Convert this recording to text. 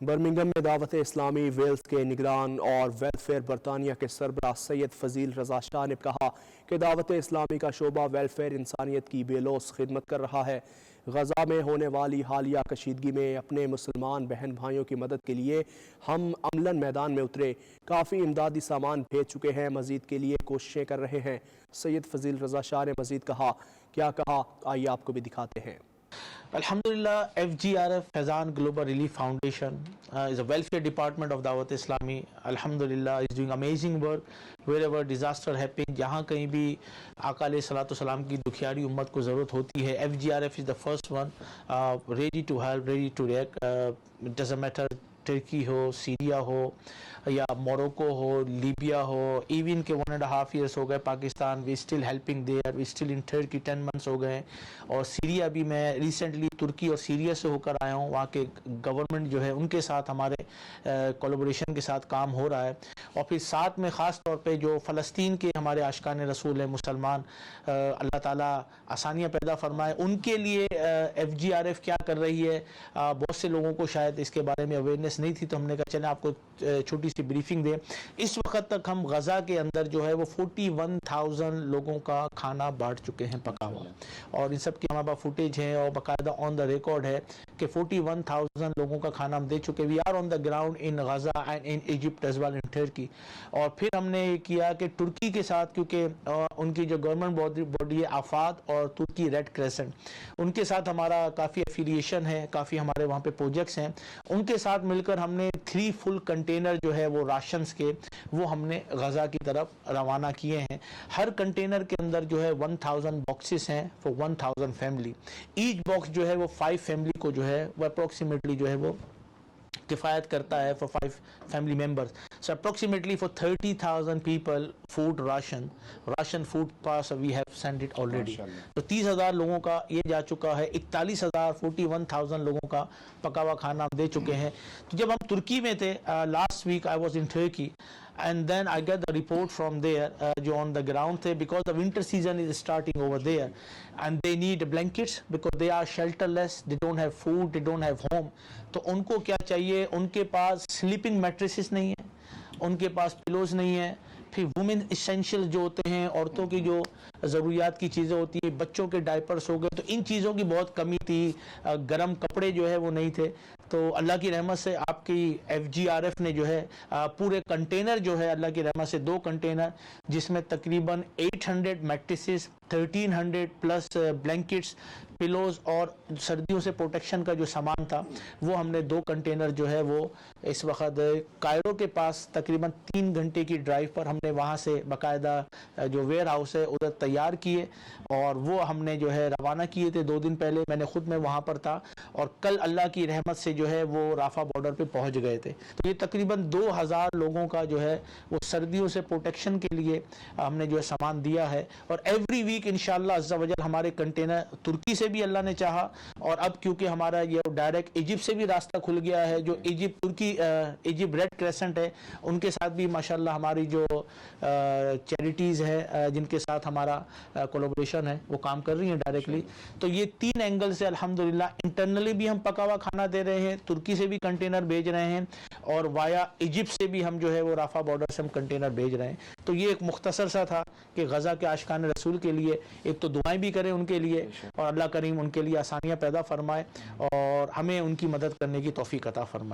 Birmingham میں دعوت اسلامی ویلز کے نگران اور ویلفیئر برطانیہ کے سربراہ سید فضیل رضا شاہ نے کہا کہ دعوت اسلامی کا شعبہ ویلفیئر انسانیت کی بے لوث خدمت کر رہا ہے۔ غزہ میں ہونے والی حالیہ کشیدگی میں اپنے مسلمان بہن بھائیوں کی مدد کے لیے ہم عملاً میدان میں اترے، کافی امدادی سامان بھیج چکے ہیں، مزید کے لیے کوششیں کر رہے ہیں۔ سید فضیل رضا شاہ نے مزید کہا، کیا کہا آئیے آپ کو بھی دکھاتے ہیں۔ Alhamdulillah, FGRF Fezan Global Relief Foundation is a welfare department of Dawat Islami. Alhamdulillah is doing amazing work wherever disaster happens. جہاں کہیں بھی آقا علیہ الصلوۃ والسلام کی دکھیاری امت کو ضرورت ہوتی ہے، FGRF is the first one ready to help, ready to react. It doesn't matter ترکی ہو، سیریا ہو یا موروکو ہو، لیبیا ہو، ایون کہ 1.5 years ہو گئے Pakistan, we still helping there, we still in Turkey 10 months ہو گئے، اور سیریا بھی میں ریسنٹلی ترکی اور سیریا سے ہو کر آیا ہوں، وہاں کے گورنمنٹ جو ہے ان کے ساتھ ہمارے کولیبوریشن کے ساتھ کام ہو رہا ہے، اور پھر ساتھ میں خاص طور پہ جو فلسطین کے ہمارے عاشقان رسول ہیں مسلمان، اللہ تعالیٰ آسانیاں پیدا فرمائے، ان کے لیے FGRF کیا کر رہی ہے، بہت سے لوگوں کو شاید اس کے بارے میں اویئرنیس نہیں تھی، تو ہم نے کہا چلیں آپ کو چھوٹی سی بریفنگ دیں۔ اس وقت تک ہم غزہ کے اندر جو ہے وہ 41,000 لوگوں کا کھانا بانٹ چکے ہیں پکا ہوا، اور ان سب کی ہمارے پاس فوٹیج ہے اور باقاعدہ آن دا ریکارڈ ہے کہ 41,000 لوگوں کا کھانا ہم دے چکے۔ We are on the ground in Gaza and in Egypt as well in Turkey, اور پھر ہم نے یہ کیا کہ ترکی کے ساتھ، کیونکہ ان کی جو گورنمنٹ باڈی ہے آفات اور ترکی ریڈ کریسنٹ، ان کے ساتھ ہمارا کافی ایفیلیشن ہے، کافی ہمارے وہاں پہ پروجیکٹس ہیں، ان کے ساتھ مل کر ہم نے 3 full کنٹینر جو ہے وہ راشنز کے وہ ہم نے غزہ کی طرف روانہ کیے ہیں۔ ہر کنٹینر کے اندر جو ہے 1000 باکسز ہیں فور 1000 فیملی، ایچ باکس جو ہے وہ 5 فیملی کو جو ہے وہ اپروکسیمیٹلی جو ہے وہ کفایت کرتا ہے for 5 family members. So approximately for 30,000 people food ration food pass we have sent it already. تو 30,000 لوگوں کا یہ جا چکا ہے، 41,000 لوگوں کا پکا ہوا کھانا ہم دے چکے ہیں۔ تو جب ہم ترکی میں تھے last week I was in Turkey and then I get the report from there جو on the ground تھے because the winter season is starting over there and they need blankets because they are shelterless, they don't have food, they don't have home. تو ان کو کیا چاہیے، ان کے پاس sleeping matrices نہیں ہیں، ان کے پاس پلوز نہیں ہیں، پھر وومن اسینشیل جو ہوتے ہیں، عورتوں کی جو ضروریات کی چیزیں ہوتی ہیں، بچوں کے ڈائپرس ہو گئے، تو ان چیزوں کی بہت کمی تھی، گرم کپڑے جو ہے وہ نہیں تھے۔ تو اللہ کی رحمت سے آپ کی FGRF نے جو ہے پورے کنٹینر جو ہے اللہ کی رحمت سے 2 کنٹینر جس میں تقریباً 800 میٹریسز، 1300 پلس بلینکٹس، پلوز اور سردیوں سے پروٹیکشن کا جو سامان تھا وہ ہم نے 2 کنٹینر جو ہے وہ اس وقت کائرو کے پاس تقریباً 3 گھنٹے کی ڈرائیو پر ہم نے وہاں سے باقاعدہ جو ویئر ہاؤس ہے ادھر تیار کیے، اور وہ ہم نے جو ہے روانہ کیے تھے 2 دن پہلے، میں نے خود میں وہاں پر تھا، اور کل اللہ کی رحمت سے جو ہے وہ رافع بارڈر پہ پہنچ گئے تھے۔ تو یہ تقریباً 2000 لوگوں کا جو ہے وہ سردیوں سے پروٹیکشن کے لیے ہم نے جو ہے سامان دیا ہے، اور ایوری ویک انشاءاللہ عز و جل ہمارے کنٹینر ترکی سے بھی اللہ نے چاہا، اور اب کیونکہ ہمارا یہ ڈائریکٹ ایجپٹ سے بھی راستہ کھل گیا ہے، جو ایجپٹ ریڈ کریسنٹ ہے ان کے ساتھ بھی ماشاءاللہ ہماری جو چیریٹیز ہے جن کے ساتھ ہمارا کولیبوریشن ہے وہ کام کر رہی ہیں ڈائریکٹلی۔ تو یہ 3 اینگل سے الحمدللہ انٹرنلی بھی ہم پکا ہوا کھانا دے رہے ہیں، ترکی سے بھی کنٹینر بھیج رہے ہیں، اور وایا ایجپٹ سے بھی ہم جو ہے وہ رافع بارڈر سے ہم کنٹینر بھیج رہے ہیں۔ تو یہ ایک مختصر سا تھا کہ غزہ کے عاشقان رسول کے لیے ایک تو دعائیں بھی کریں ان کے لیے، اور اللہ کریم ان کے لیے آسانیاں پیدا فرمائے اور ہمیں ان کی مدد کرنے کی توفیق عطا فرمائے۔